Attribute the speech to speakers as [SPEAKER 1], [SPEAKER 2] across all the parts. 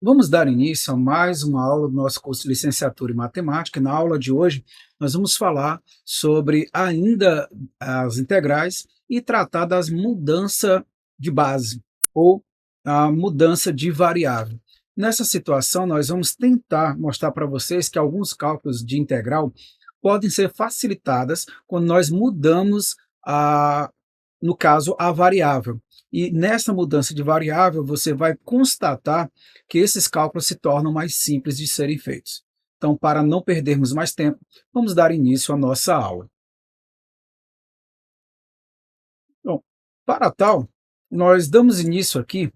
[SPEAKER 1] Vamos dar início a mais uma aula do nosso curso de licenciatura em matemática. Na aula de hoje, nós vamos falar sobre ainda as integrais e tratar das mudança de base ou a mudança de variável. Nessa situação, nós vamos tentar mostrar para vocês que alguns cálculos de integral podem ser facilitadas quando nós mudamos no caso, a variável. E nessa mudança de variável, você vai constatar que esses cálculos se tornam mais simples de serem feitos. Então, para não perdermos mais tempo, vamos dar início à nossa aula. Bom, para tal, nós damos início aqui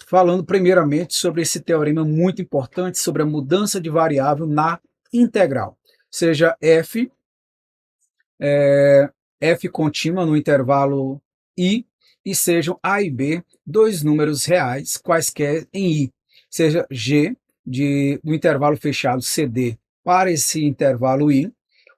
[SPEAKER 1] falando primeiramente sobre esse teorema muito importante sobre a mudança de variável na integral, seja f contínua no intervalo i e sejam a e b dois números reais quaisquer em i, seja g do intervalo fechado cd para esse intervalo i,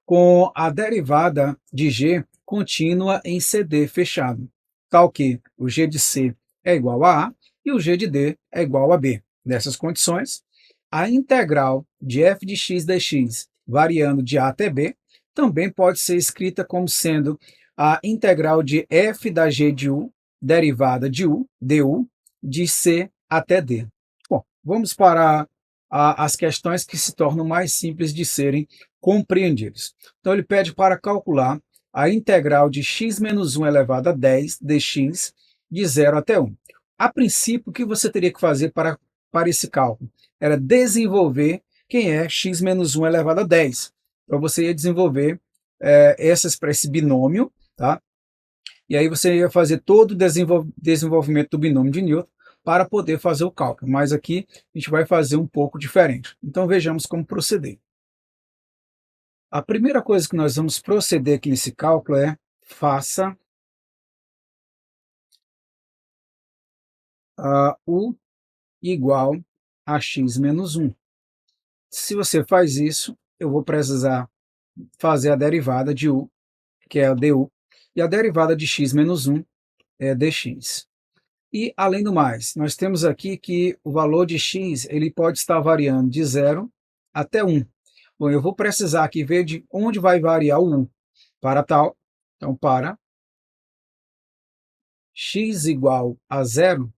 [SPEAKER 1] com a derivada de g contínua em cd fechado, tal que o g de c é igual a e o g de d é igual a b. Nessas condições, a integral de f de x dx variando de a até b também pode ser escrita como sendo a integral de f da g de u, derivada de u, du, de c até d. Bom, vamos para as questões que se tornam mais simples de serem compreendidas. Então, ele pede para calcular a integral de x menos 1 elevado a 10 dx de 0 até 1. A princípio, o que você teria que fazer para esse cálculo? Era desenvolver quem é x menos 1 elevado a 10. Então, você ia desenvolver para esse binômio, tá? E aí você ia fazer todo o desenvolvimento do binômio de Newton para poder fazer o cálculo. Mas aqui a gente vai fazer um pouco diferente. Então, vejamos como proceder. A primeira coisa que nós vamos proceder aqui nesse cálculo é faça u igual a x menos 1. Se você faz isso, eu vou precisar fazer a derivada de u, que é a du, e a derivada de x menos 1 é dx. E, além do mais, nós temos aqui que o valor de x ele pode estar variando de 0 até 1. Bom, eu vou precisar aqui ver de onde vai variar o 1. Para tal, então, para x igual a 0,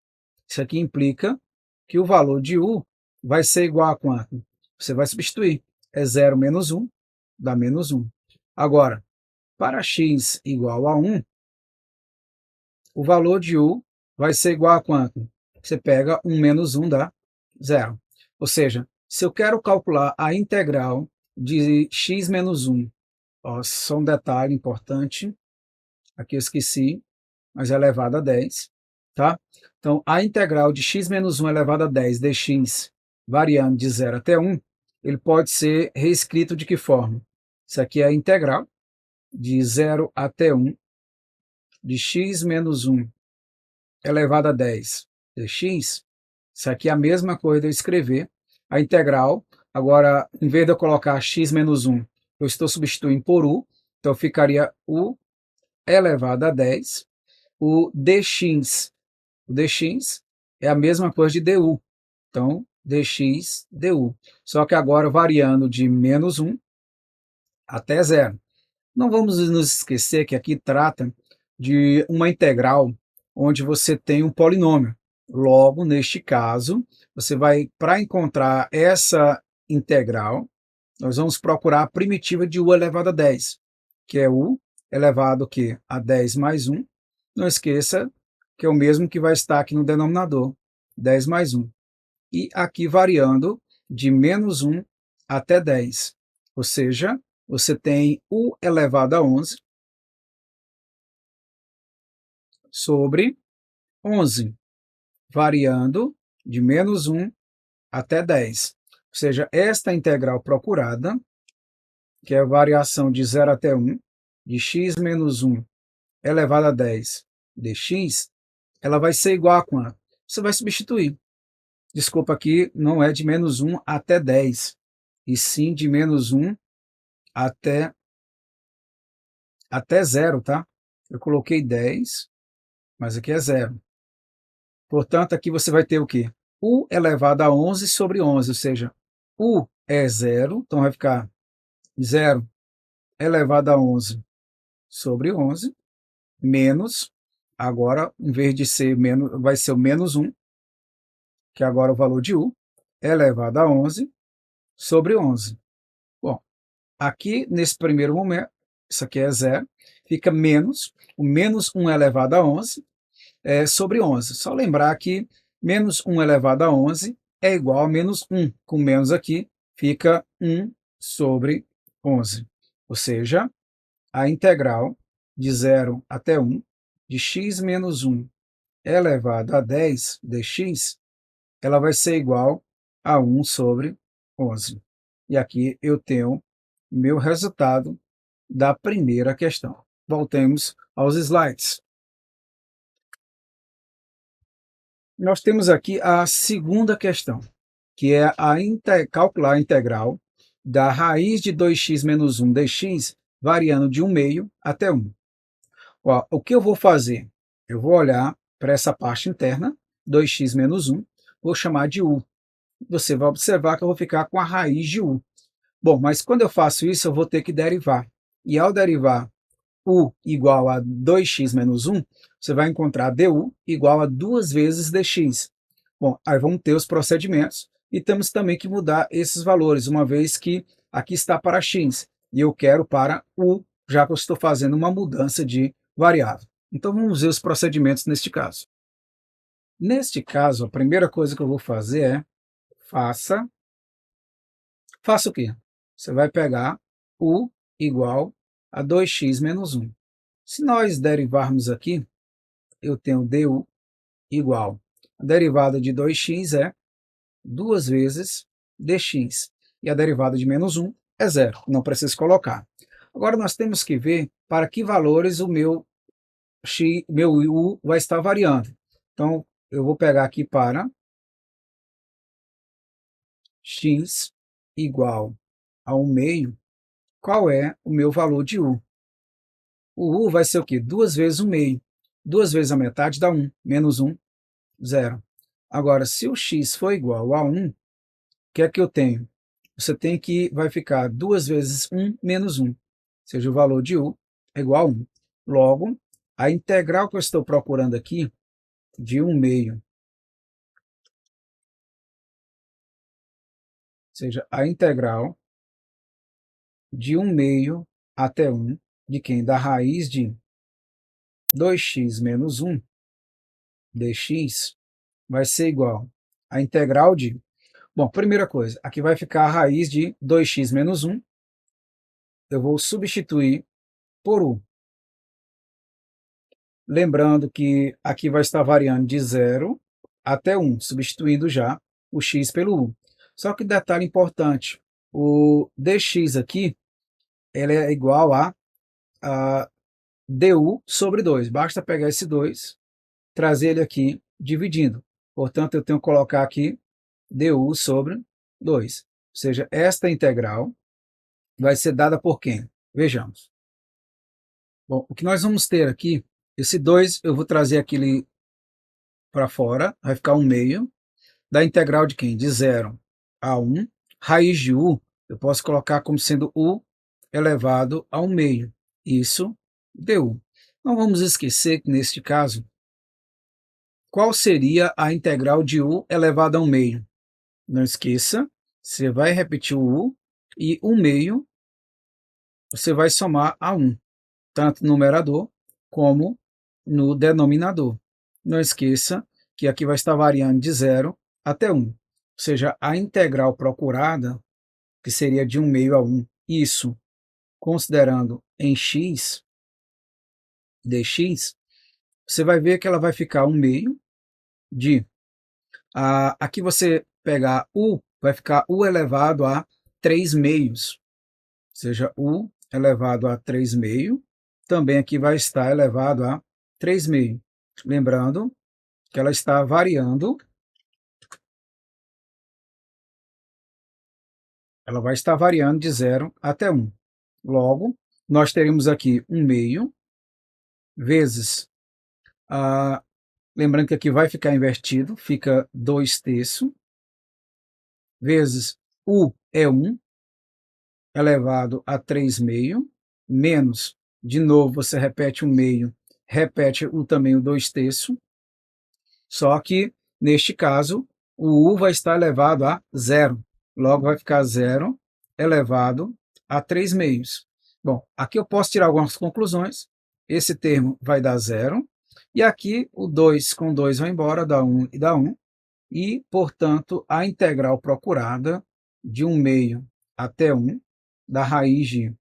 [SPEAKER 1] isso aqui implica que o valor de u vai ser igual a quanto? Você vai substituir. É 0 menos 1, dá menos 1. Agora, para x igual a 1, o valor de u vai ser igual a quanto? Você pega 1 menos 1 dá 0. Ou seja, se eu quero calcular a integral de x menos 1, ó, só um detalhe importante, aqui eu esqueci, mas é elevado a 10, tá? Então, a integral de x menos 1 elevado a 10 dx, variando de 0 até 1, ele pode ser reescrito de que forma? Isso aqui é a integral de 0 até 1 de x menos 1 elevado a 10 dx. Isso aqui é a mesma coisa de eu escrever a integral. Agora, em vez de eu colocar x menos 1, eu estou substituindo por u, então ficaria u elevado a 10. O dx é a mesma coisa de du. Então, dx du. Só que agora variando de menos 1 até 0. Não vamos nos esquecer que aqui trata de uma integral onde você tem um polinômio. Logo, neste caso, você vai, para encontrar essa integral, nós vamos procurar a primitiva de u elevado a 10, que é u elevado a 10 mais 1. Não esqueça que é o mesmo que vai estar aqui no denominador, 10 mais 1. E aqui variando de menos 1 até 10. Ou seja, você tem u elevado a 11 sobre 11, variando de menos 1 até 10. Ou seja, esta integral procurada, que é a variação de 0 até 1, de x menos 1 elevado a 10 dx, ela vai ser igual a quanto? Você vai substituir. Desculpa, aqui não é de menos 1 até 10, e sim de menos 1 até 0, tá? Eu coloquei 10, mas aqui é 0. Portanto, aqui você vai ter o quê? u elevado a 11 sobre 11, ou seja, u é zero, então vai ficar 0 elevado a 11 sobre 11, menos, agora, em vez de ser menos, vai ser o menos 1, que é agora o valor de u, elevado a 11 sobre 11. Bom, aqui, nesse primeiro momento, isso aqui é zero, fica menos, o menos 1 elevado a 11 sobre 11. Só lembrar que menos 1 elevado a 11 é igual a menos 1. Com menos aqui, fica 1 sobre 11. Ou seja, a integral de 0 até 1 de x menos 1 elevado a 10 dx, ela vai ser igual a 1 sobre 11. E aqui eu tenho meu resultado da primeira questão. Voltemos aos slides. Nós temos aqui a segunda questão, que é calcular a integral da raiz de 2x menos 1 dx, variando de 1 meio até 1. Ó, o que eu vou fazer? Eu vou olhar para essa parte interna, 2x menos 1, vou chamar de u. Você vai observar que eu vou ficar com a raiz de u. Bom, mas quando eu faço isso, eu vou ter que derivar. E ao derivar u igual a 2x menos 1, você vai encontrar du igual a 2 vezes dx. Bom, aí vamos ter os procedimentos e temos também que mudar esses valores, uma vez que aqui está para x e eu quero para u, já que eu estou fazendo uma mudança de variável. Então vamos ver os procedimentos neste caso. Neste caso, a primeira coisa que eu vou fazer é faça o quê? Você vai pegar u igual a 2x menos 1. Se nós derivarmos aqui, eu tenho du igual. A derivada de 2x é 2 vezes dx. E a derivada de menos 1 é zero. Não preciso colocar. Agora nós temos que ver para que valores o meu u vai estar variando. Então, eu vou pegar aqui para x igual a 1 meio. Qual é o meu valor de u? O u vai ser o quê? 2 vezes 1 meio. 2 vezes a metade dá 1. Menos 1, 0. Agora, se o x for igual a 1, o que é que eu tenho? Você tem que vai ficar 2 vezes 1 menos 1. Ou seja, o valor de u é igual a 1. Logo, a integral que eu estou procurando aqui, de 1 meio, ou seja, a integral de 1 meio até 1, de quem? Da raiz de 2x menos 1 dx, vai ser igual a integral de... Bom, primeira coisa, aqui vai ficar a raiz de 2x menos 1, eu vou substituir por u. Lembrando que aqui vai estar variando de 0 até 1, substituindo já o x pelo u. Só que detalhe importante, o dx aqui ele é igual a du sobre 2. Basta pegar esse 2, trazer ele aqui dividindo. Portanto, eu tenho que colocar aqui du sobre 2. Ou seja, esta integral vai ser dada por quem? Vejamos. Bom, o que nós vamos ter aqui, esse 2 eu vou trazer aquele para fora, vai ficar 1 meio, da integral de quem? De 0 a 1. Raiz de u, eu posso colocar como sendo u elevado a 1 meio. Isso, du. Não vamos esquecer que, neste caso, qual seria a integral de u elevado a 1 meio? Não esqueça, você vai repetir o u e 1 meio você vai somar a 1, tanto no numerador como no denominador. Não esqueça que aqui vai estar variando de 0 até 1. Ou seja, a integral procurada, que seria de 1 meio a 1, isso considerando em x, dx, você vai ver que ela vai ficar 1 meio de... aqui você pegar u, vai ficar u elevado a 3 meios. Ou seja, u elevado a 3 meio, também aqui vai estar elevado a 3 meio. Lembrando que ela está variando, ela vai estar variando de 0 até 1. Logo, nós teremos aqui 1 meio vezes lembrando que aqui vai ficar invertido, fica 2/3 vezes U é 1 elevado a 3/2, menos, de novo, você repete 1/2, repete também o 2/3, só que, neste caso, o U vai estar elevado a 0, logo vai ficar 0 elevado a 3/2. Bom, aqui eu posso tirar algumas conclusões, esse termo vai dar 0, e aqui o 2 com 2 vai embora, dá 1 e dá 1, e, portanto, a integral procurada de 1/2 até 1, da raiz de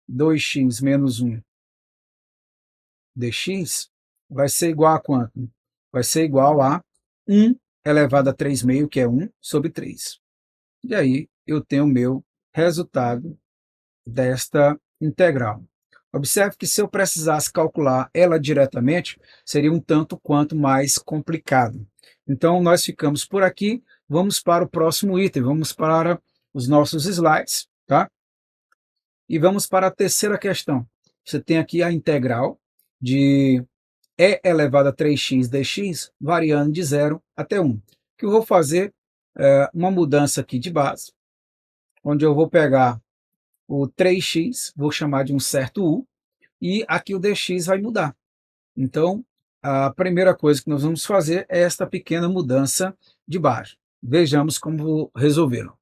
[SPEAKER 1] 2x menos 1 dx, vai ser igual a quanto? Vai ser igual a 1 elevado a 3/2, que é 1 sobre 3. E aí eu tenho o meu resultado desta integral. Observe que se eu precisasse calcular ela diretamente, seria um tanto quanto mais complicado. Então, nós ficamos por aqui, vamos para o próximo item, vamos para os nossos slides, tá? E vamos para a terceira questão. Você tem aqui a integral de e elevado a 3x dx, variando de 0 até 1. O que eu vou fazer é uma mudança aqui de base, onde eu vou pegar o 3x, vou chamar de um certo u, e aqui o dx vai mudar. Então, a primeira coisa que nós vamos fazer é esta pequena mudança de base. Vejamos como vou resolvê-lo.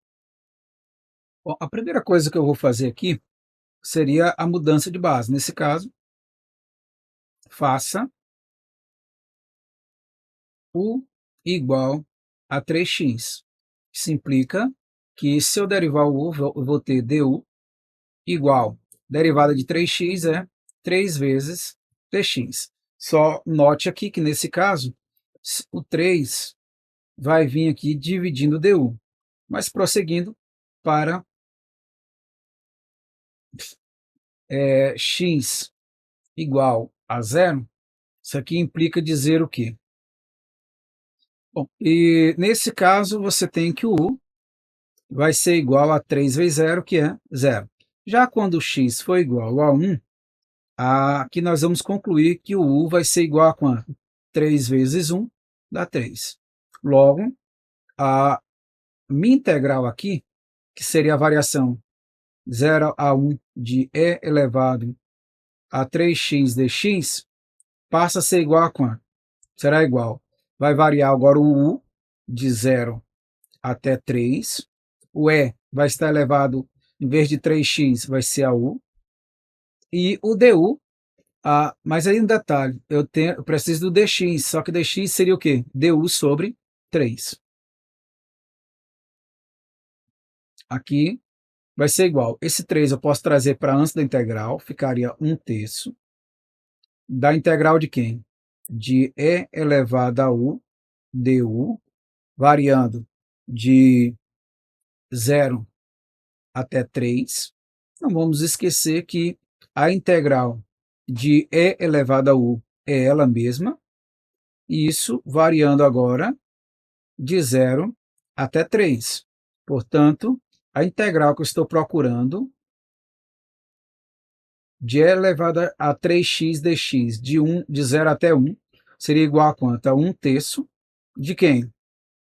[SPEAKER 1] Bom, a primeira coisa que eu vou fazer aqui seria a mudança de base. Nesse caso, faça u igual a 3x. Isso implica que se eu derivar o u, eu vou ter du igual, derivada de 3x é 3 vezes dx. Só note aqui que nesse caso, o 3 vai vir aqui dividindo du. Mas prosseguindo para x igual a 0, isso aqui implica dizer o quê? Bom, e nesse caso você tem que o u vai ser igual a 3 vezes 0, que é 0. Já quando x for igual a 1, aqui nós vamos concluir que o u vai ser igual a quanto? 3 vezes 1 dá 3. Logo, a minha integral aqui, que seria a variação 0 a 1 de e elevado a 3x dx, passa a ser igual a quanto? Será igual. Vai variar agora o u de 0 até 3. O e vai estar elevado, em vez de 3x, vai ser a u. E o du, mas aí um detalhe, eu preciso do dx, só que dx seria o quê? Du sobre 3. Aqui vai ser igual. Esse 3 eu posso trazer para antes da integral, ficaria 1/3. Da integral de quem? De e elevado a u du, variando de 0 até 3. Não vamos esquecer que a integral de e elevado a u é ela mesma, e isso variando agora de 0 até 3. Portanto, a integral que eu estou procurando de e elevado a 3x dx de 0 até 1 seria igual a quanto? A 1/3 de quem?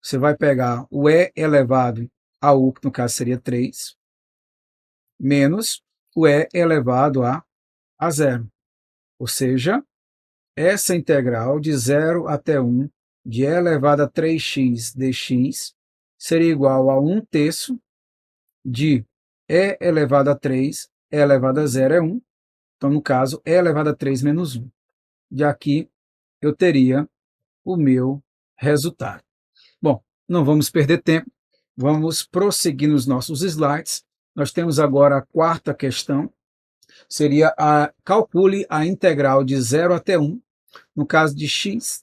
[SPEAKER 1] Você vai pegar o e elevado a u, que no caso seria 3, menos o e elevado a 0. Ou seja, essa integral de 0 até 1 de e elevado a 3x dx seria igual a 1/3 de e elevado a 3, e elevado a 0 é 1. Então, no caso, e elevado a 3 menos 1. E aqui eu teria o meu resultado. Bom, não vamos perder tempo, vamos prosseguir nos nossos slides. Nós temos agora a quarta questão, seria calcule a integral de 0 até 1, no caso de x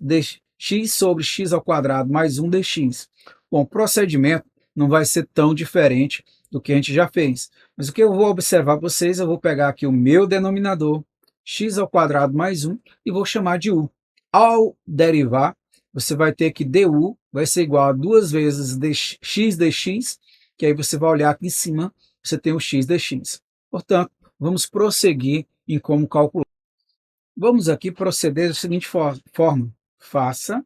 [SPEAKER 1] sobre x ao quadrado mais 1 dx. Bom, o procedimento não vai ser tão diferente do que a gente já fez, mas o que eu vou observar vocês, eu vou pegar aqui o meu denominador, x ao quadrado mais 1, e vou chamar de u. Ao derivar, você vai ter que du vai ser igual a 2 vezes x dx, que aí você vai olhar aqui em cima, você tem o x dx. Portanto, vamos prosseguir em como calcular. Vamos aqui proceder da seguinte forma. Faça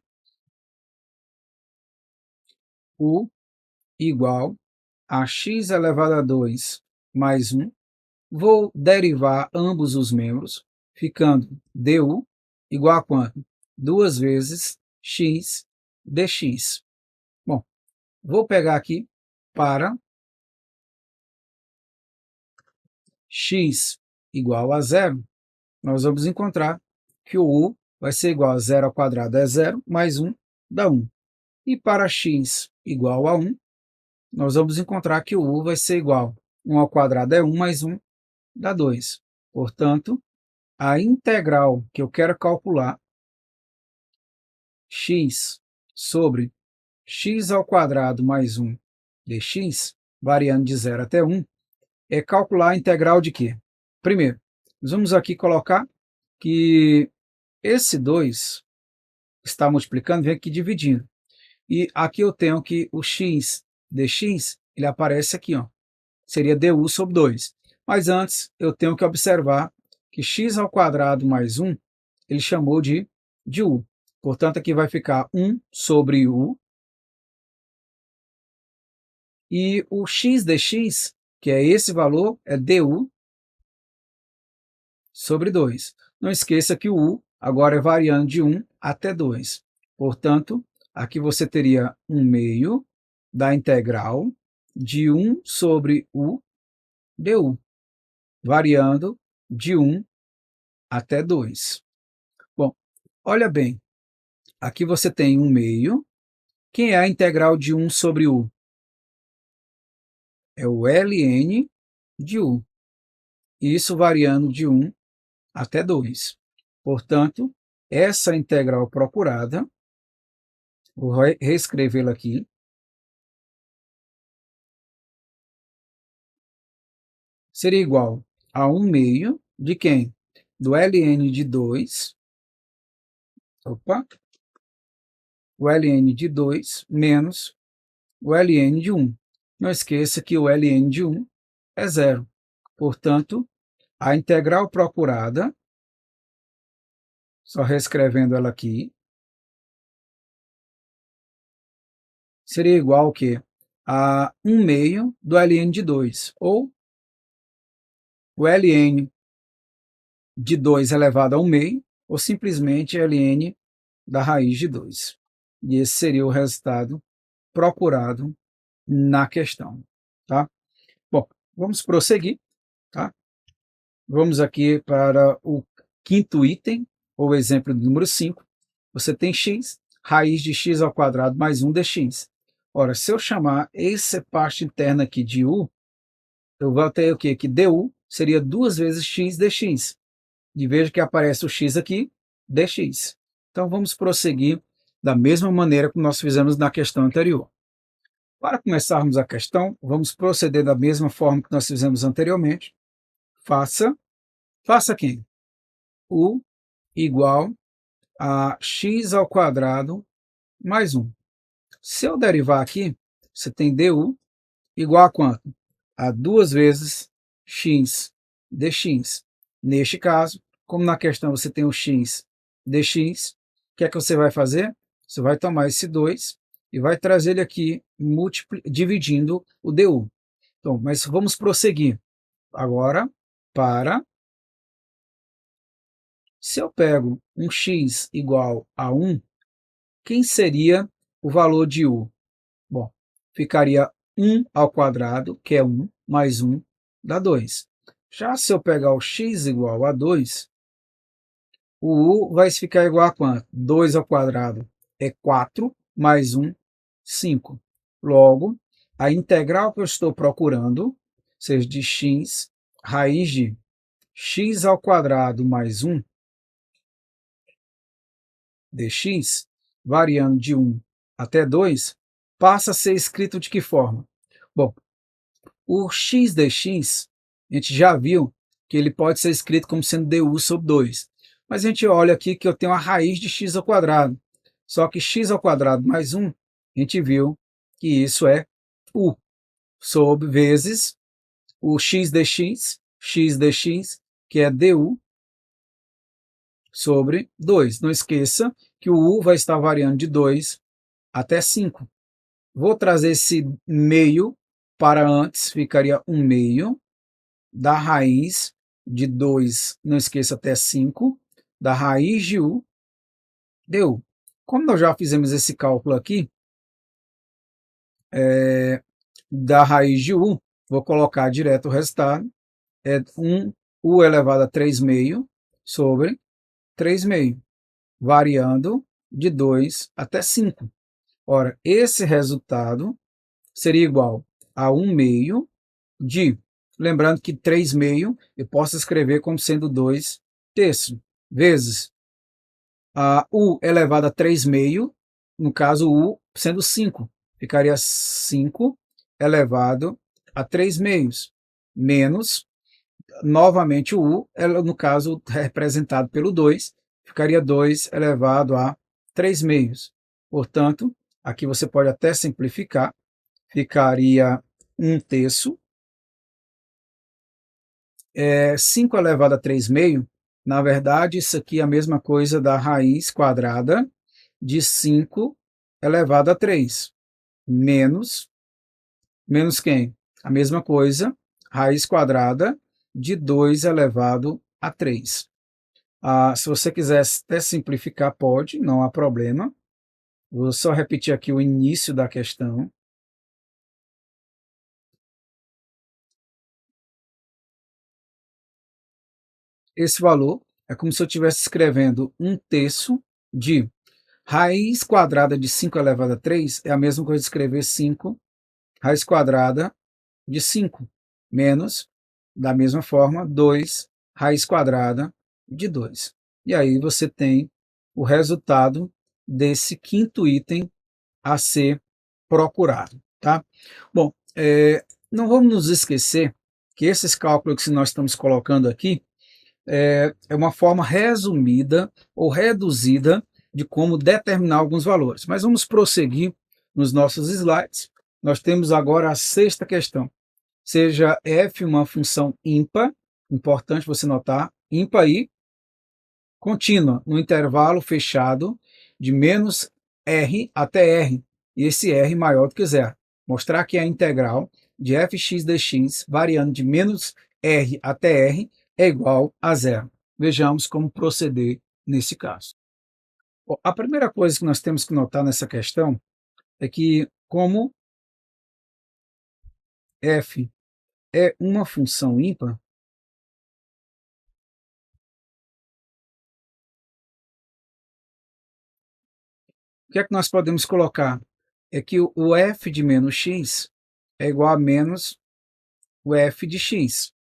[SPEAKER 1] U igual a x elevado a 2 mais 1. Vou derivar ambos os membros, ficando du igual a quanto? 2 vezes x dx. Bom, vou pegar aqui para x igual a zero, nós vamos encontrar que o u vai ser igual a 0 ao quadrado é 0, mais 1 dá 1. E para x igual a 1, nós vamos encontrar que o u vai ser igual a 1 ao quadrado é 1, mais 1 dá 2. Portanto, a integral que eu quero calcular, x sobre x ao quadrado mais 1 dx, variando de 0 até 1, é calcular a integral de quê? Primeiro, nós vamos aqui colocar que esse 2 está multiplicando, vem aqui dividindo. E aqui eu tenho que o x dx, ele aparece aqui, ó, seria du sobre 2. Mas antes eu tenho que observar que x ao quadrado mais 1, ele chamou de u. Portanto, aqui vai ficar 1 sobre u. E o x dx, que é esse valor, é du sobre 2. Não esqueça que o u agora é variando de 1 até 2. Portanto, aqui você teria 1 meio da integral de 1 sobre u du, variando de 1 até 2. Bom, olha bem, aqui você tem 1 meio. Quem é a integral de 1 sobre u? É o ln de u. Isso variando de 1 até 2. Portanto, essa integral procurada, vou reescrevê-la aqui, seria igual a 1 meio de quem? Do ln de 2, o ln de 2 menos o ln de 1. Não esqueça que o ln de 1 é zero. Portanto, a integral procurada, só reescrevendo ela aqui, seria igual ao quê? A 1 meio do ln de 2, ou o ln de 2 elevado a 1 meio, ou simplesmente ln da raiz de 2. E esse seria o resultado procurado na questão. Tá? Bom, vamos prosseguir. Tá? Vamos aqui para o quinto item, ou exemplo do número 5. Você tem x, raiz de x ao quadrado mais 1 dx. Ora, se eu chamar essa parte interna aqui de u, eu vou ter o quê? Que du seria 2 vezes x dx. E veja que aparece o x aqui, dx. Então vamos prosseguir da mesma maneira que nós fizemos na questão anterior. Para começarmos a questão, vamos proceder da mesma forma que nós fizemos anteriormente. Faça quem? U igual a x ao quadrado mais 1. Se eu derivar aqui, você tem du igual a quanto? A 2 vezes x dx. Neste caso, como na questão você tem o x dx, o que é que você vai fazer? Você vai tomar esse 2 e vai trazer ele aqui dividindo o du. Então, mas vamos prosseguir. Agora, se eu pego um x igual a 1, quem seria o valor de u? Bom, ficaria 1 ao quadrado, que é 1, mais 1 dá 2. Já se eu pegar o x igual a 2, o u vai ficar igual a quanto? 2 ao quadrado é 4, mais 1, 5. Logo, a integral que eu estou procurando, ou seja, de x, raiz de x ao quadrado mais 1 dx, variando de 1 até 2, passa a ser escrito de que forma? Bom, o x dx, a gente já viu que ele pode ser escrito como sendo du sobre 2. Mas a gente olha aqui que eu tenho a raiz de x ao quadrado. Só que x ao quadrado mais 1, a gente viu que isso é u sobre vezes o x dx, que é du sobre 2. Não esqueça que o u vai estar variando de 2 até 5. Vou trazer esse meio para antes, ficaria 1 meio da raiz de 2, não esqueça, até 5, da raiz de u, deu. Como nós já fizemos esse cálculo aqui, da raiz de u, vou colocar direto o resultado, é 1 u elevado a 3 meio sobre 3 meio, variando de 2 até 5. Ora, esse resultado seria igual a 1 meio de, lembrando que 3 meio eu posso escrever como sendo 2 terços, vezes a u elevado a 3 meio, no caso u sendo 5, ficaria 5 elevado a 3 meios, menos, novamente o u, no caso representado pelo 2, ficaria 2 elevado a 3 meios. Portanto, aqui você pode até simplificar, ficaria 1 terço, 5 elevado a 3 meio, na verdade, isso aqui é a mesma coisa da raiz quadrada de 5 elevado a 3, menos quem? A mesma coisa, raiz quadrada de 2 elevado a 3. Se você quiser até simplificar, pode, não há problema. Vou só repetir aqui o início da questão. Esse valor é como se eu estivesse escrevendo 1 terço de raiz quadrada de 5 elevado a 3, é a mesma coisa de escrever 5 raiz quadrada de 5, menos, da mesma forma, 2 raiz quadrada de 2. E aí você tem o resultado desse quinto item a ser procurado. Tá? Bom, não vamos nos esquecer que esses cálculos que nós estamos colocando aqui é uma forma resumida ou reduzida de como determinar alguns valores. Mas vamos prosseguir nos nossos slides. Nós temos agora a sexta questão. Seja f uma função ímpar, importante você notar, ímpar e contínua, no intervalo fechado de menos r até r, e esse r maior do que zero. Mostrar que a integral de fx dx, variando de menos r até r, é igual a zero. Vejamos como proceder nesse caso. Bom, a primeira coisa que nós temos que notar nessa questão é que, como f é uma função ímpar, o que é que nós podemos colocar? É que o f de menos x é igual a menos o f de x.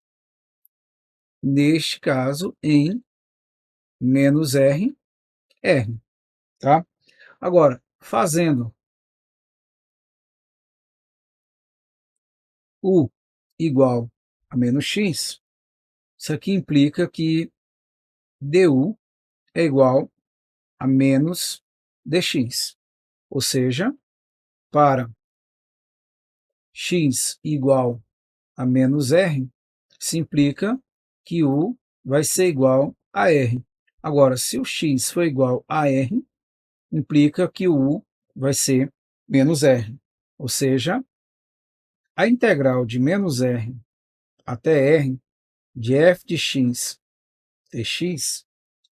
[SPEAKER 1] Neste caso, em menos r, r. Tá? Agora, fazendo u igual a menos x, isso aqui implica que du é igual a menos dx. Ou seja, para x igual a menos r, se implica que u vai ser igual a r. Agora, se o x for igual a r, implica que o u vai ser menos r. Ou seja, a integral de menos r até r de f de x dx,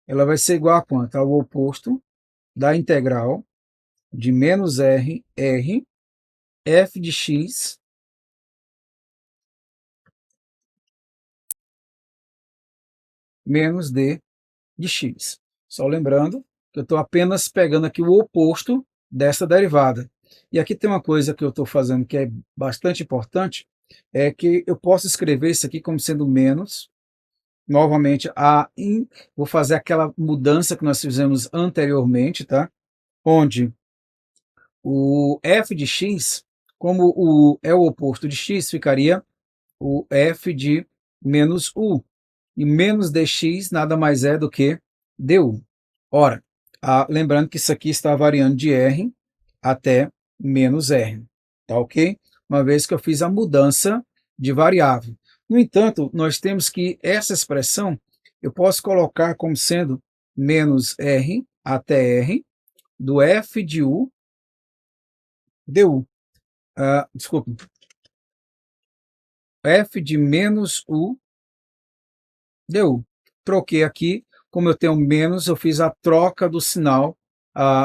[SPEAKER 1] ela vai ser igual a quanto? Ao oposto da integral de menos r, r, f de x menos d de x. Só lembrando que eu estou apenas pegando aqui o oposto dessa derivada. E aqui tem uma coisa que eu estou fazendo que é bastante importante, é que eu posso escrever isso aqui como sendo menos, novamente, vou fazer aquela mudança que nós fizemos anteriormente, tá? Onde o f de x, como é o oposto de x, ficaria o f de menos u. E menos dx nada mais é do que du. Ora, lembrando que isso aqui está variando de r até menos r, tá ok? Uma vez que eu fiz a mudança de variável. No entanto, nós temos que essa expressão eu posso colocar como sendo menos r até r do f de u du. desculpa, f de menos u du. Troquei aqui, como eu tenho menos, eu fiz a troca do sinal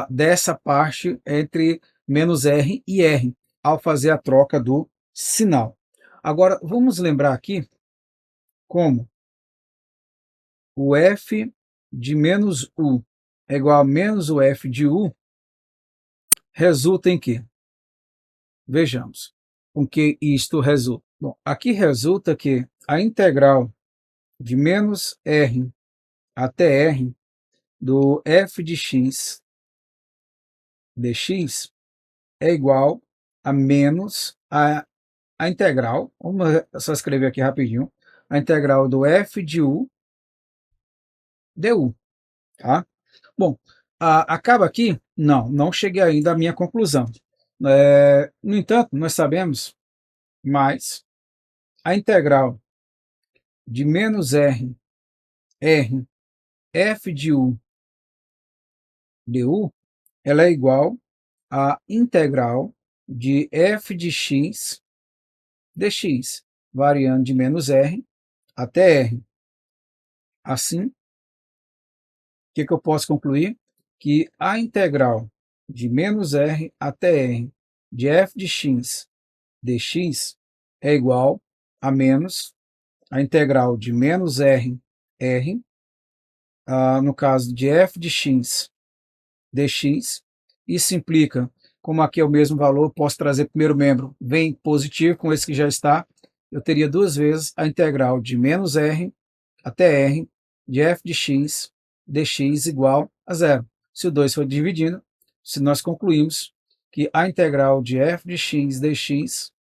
[SPEAKER 1] dessa parte entre menos r e r, ao fazer a troca do sinal. Agora, vamos lembrar aqui como o f de menos u é igual a menos o f de u, resulta em quê? Vejamos com que isto resulta. Bom, aqui resulta que a integral de menos r até r do f de x dx é igual a menos a integral, vamos só escrever aqui rapidinho, a integral do f de u du. Tá? Bom, acaba aqui? Não cheguei ainda à minha conclusão. No entanto, nós sabemos mais a integral de menos r f de u du, ela é igual à integral de f de x dx, variando de menos r até r. Assim, o que eu posso concluir? Que a integral de menos r até r de f de x dx é igual a menos a integral de menos r, no caso de f de x dx. Isso implica, como aqui é o mesmo valor, posso trazer primeiro membro, vem positivo, com esse que já está, eu teria duas vezes a integral de menos r até r de f de x dx igual a zero. Se o 2 for dividindo, se nós concluímos que a integral de f de x dx,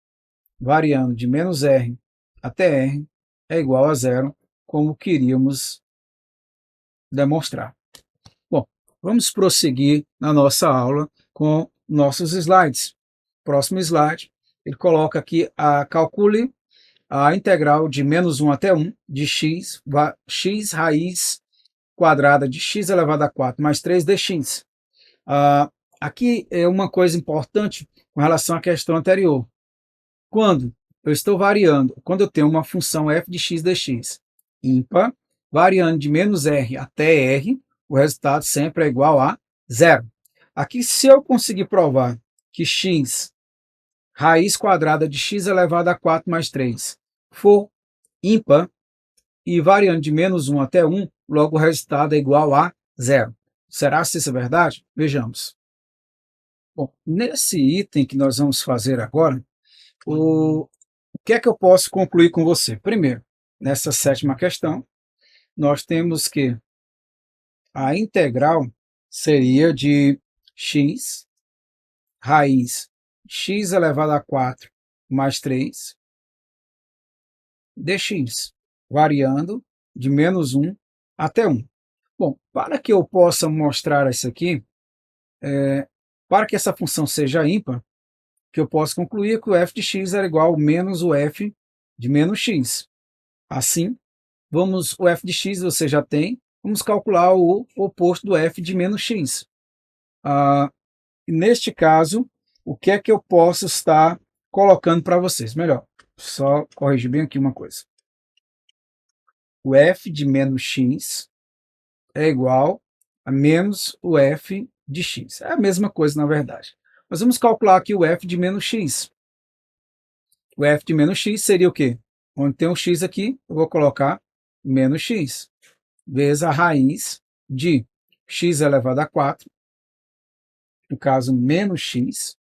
[SPEAKER 1] variando de menos r até r, é igual a zero, como queríamos demonstrar. Bom, vamos prosseguir na nossa aula com nossos slides. Próximo slide, ele coloca aqui calcule a integral de menos 1 até 1 de x raiz quadrada de x elevado a 4 mais 3 dx. Aqui é uma coisa importante com relação à questão anterior. Quando eu estou variando, quando eu tenho uma função f de x dx ímpar, variando de menos r até r, o resultado sempre é igual a zero. Aqui, se eu conseguir provar que x raiz quadrada de x elevado a 4 mais 3 for ímpar e variando de menos 1 até 1, logo o resultado é igual a zero. Será se isso é verdade? Vejamos. Bom, nesse item que nós vamos fazer agora, o que é que eu posso concluir com você? Primeiro, nessa sétima questão, nós temos que a integral seria de x raiz x elevado a 4 mais 3 dx, variando de menos 1 até 1. Bom, para que eu possa mostrar isso aqui, para que essa função seja ímpar, que eu posso concluir que o f de x era igual a menos o f de menos x. Assim, o f de x você já tem, vamos calcular o oposto do f de menos x. Neste caso, o que é que eu posso estar colocando para vocês? Melhor, só corrigir bem aqui uma coisa. O f de menos x é igual a menos o f de x. É a mesma coisa, na verdade. Mas vamos calcular aqui o f de menos x. O f de menos x seria o quê? Onde tem um x aqui, eu vou colocar menos x, vezes a raiz de x elevado a 4, no caso, menos x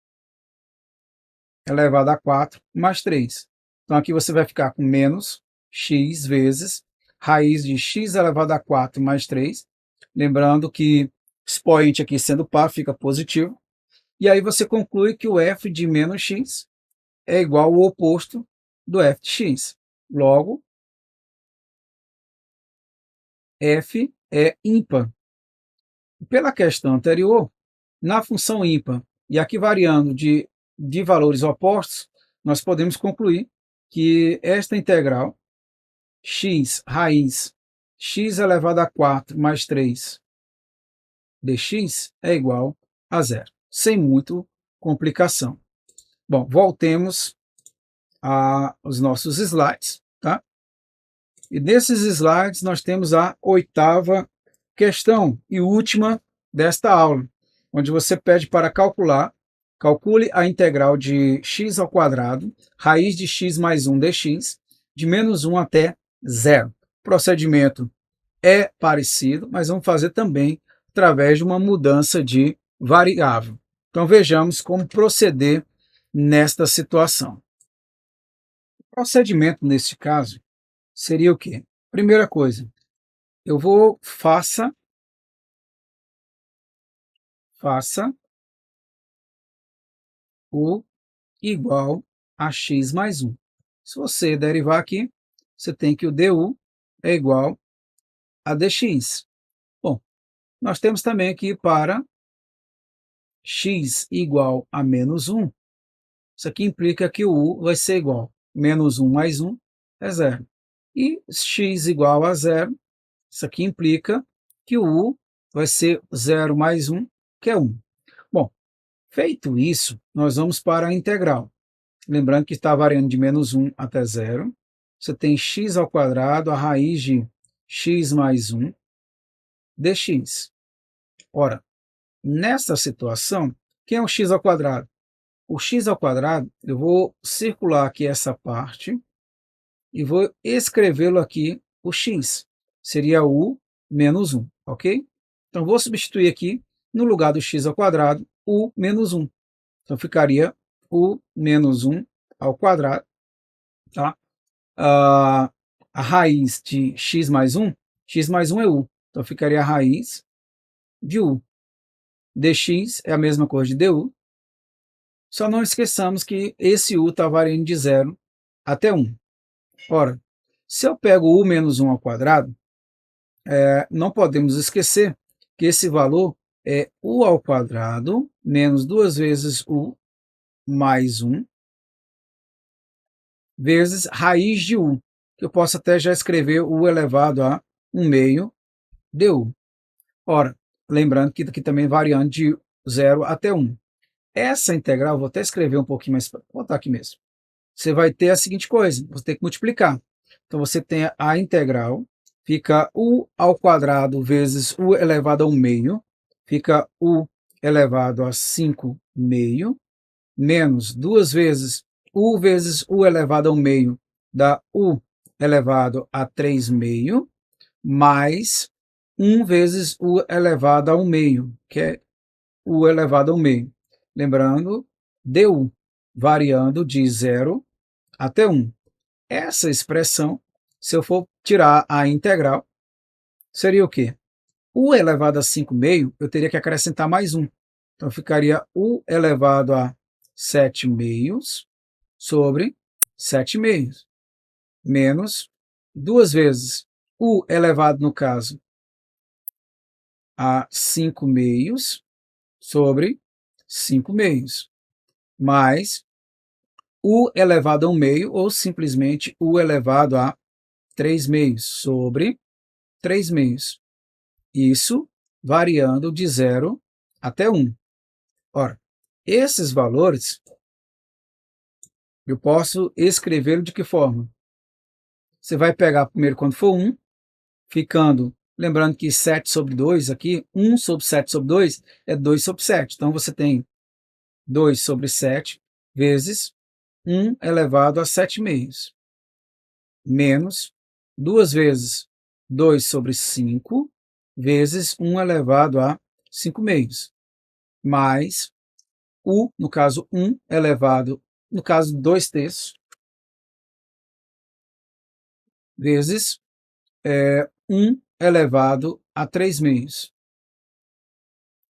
[SPEAKER 1] elevado a 4 mais 3. Então, aqui você vai ficar com menos x vezes raiz de x elevado a 4 mais 3. Lembrando que expoente aqui sendo par fica positivo. E aí você conclui que o f de menos x é igual ao oposto do f de x. Logo, f é ímpar. Pela questão anterior, na função ímpar, e aqui variando de valores opostos, nós podemos concluir que esta integral, x raiz x elevado a 4 mais 3 dx, é igual a zero, sem muita complicação. Bom, voltemos aos nossos slides, tá? E nesses slides nós temos a 8ª questão e última desta aula, onde você pede para calcule a integral de x ao quadrado, raiz de x mais 1 dx, de -1 até 0. O procedimento é parecido, mas vamos fazer também através de uma mudança de variável. Então vejamos como proceder nesta situação. O procedimento neste caso seria o quê? Primeira coisa, eu vou faça o igual a x mais 1. Se você derivar aqui, você tem que o du é igual a dx. Bom, nós temos também aqui para x igual a -1, isso aqui implica que o u vai ser igual a -1 mais 1 é 0. E x igual a 0, isso aqui implica que o u vai ser 0 mais 1, que é 1. Bom, feito isso, nós vamos para a integral. Lembrando que está variando de -1 até 0. Você tem x ao quadrado, a raiz de x mais 1 dx. Ora, nessa situação, quem é o x ao quadrado? O x ao quadrado, eu vou circular aqui essa parte e vou escrevê-lo aqui, o x. Seria u menos 1, ok? Então, vou substituir aqui, no lugar do x ao quadrado, u menos 1. Então, ficaria u menos 1 ao quadrado, tá? A raiz de x mais 1 é u. Então, ficaria a raiz de u. dx é a mesma coisa de du. Só não esqueçamos que esse u está variando de 0 até 1. Ora, se eu pego u menos 1 ao quadrado, não podemos esquecer que esse valor é u ao quadrado menos 2 vezes u mais 1 vezes raiz de u, que eu posso até já escrever u elevado a 1 meio du. Ora, lembrando que aqui também variando de 0 até 1. Essa integral, vou até escrever um pouquinho mais, vou botar aqui mesmo. Você vai ter a seguinte coisa, você tem que multiplicar. Então você tem a integral, fica u ao quadrado vezes u elevado a 1 meio, fica u elevado a 5 meio, menos 2 vezes u elevado a 1 meio, dá u elevado a 3 meio, mais 1 vezes u elevado a 1 meio, que é u elevado a 1 meio. Lembrando, du, variando de 0 até 1. Essa expressão, se eu for tirar a integral, seria o quê? U elevado a 5 meio, eu teria que acrescentar mais 1. Então, ficaria u elevado a 7 meios sobre 7 meios, menos 2 vezes u elevado, no caso, a 5 meios sobre 5 meios, mais u elevado a 1 meio, ou simplesmente u elevado a 3 meios sobre 3 meios. Isso variando de 0 até 1. Ora, esses valores eu posso escrever de que forma? Você vai pegar primeiro quando for 1, ficando, lembrando que 7 sobre 2 aqui, 1 sobre 7 sobre 2 é 2 sobre 7. Então você tem 2 sobre 7 vezes 1 elevado a 7 meios, menos 2 vezes 2 sobre 5 vezes 1 elevado a 5 meios, mais u, no caso 1 elevado, no caso 2 terços, vezes 1 elevado a 3 meios.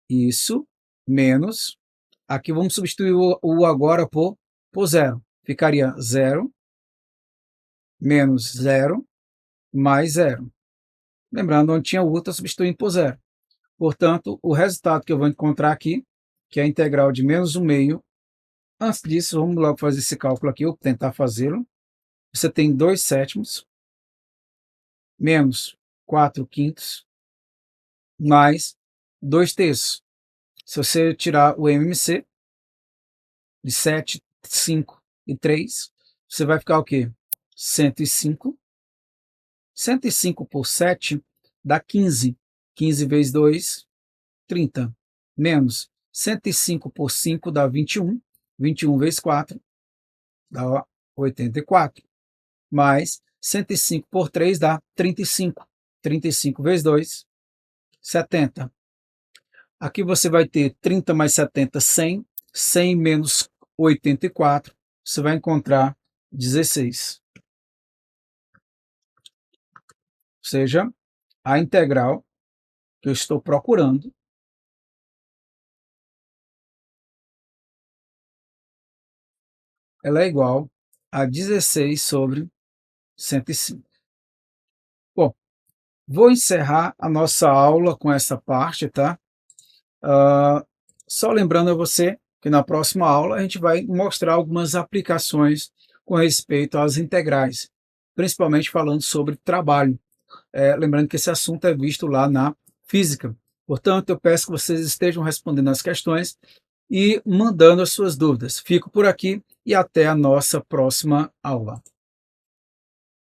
[SPEAKER 1] Isso, menos, aqui vamos substituir o agora por 0. Ficaria 0, menos 0, mais 0. Lembrando, onde tinha u, está substituindo por 0. Portanto, o resultado que eu vou encontrar aqui, que é a integral de menos 1 meio, antes disso, vamos logo fazer esse cálculo aqui, ou tentar fazê-lo. Você tem 2 sétimos, menos 4 quintos, mais 2 terços. Se você tirar o MMC, de 7 5 e 3, você vai ficar o quê? 105. 105 por 7 dá 15. 15 vezes 2, 30. Menos 105 por 5 dá 21. 21 vezes 4 dá 84. Mais 105 por 3 dá 35. 35 vezes 2, 70. Aqui você vai ter 30 mais 70, 100. 100 menos 84, você vai encontrar 16. Ou seja, a integral que eu estou procurando ela é igual a 16 sobre 105. Bom, vou encerrar a nossa aula com essa parte, tá? Só lembrando a você que na próxima aula a gente vai mostrar algumas aplicações com respeito às integrais, principalmente falando sobre trabalho. Lembrando que esse assunto é visto lá na física. Portanto, eu peço que vocês estejam respondendo as questões e mandando as suas dúvidas. Fico por aqui e até a nossa próxima aula.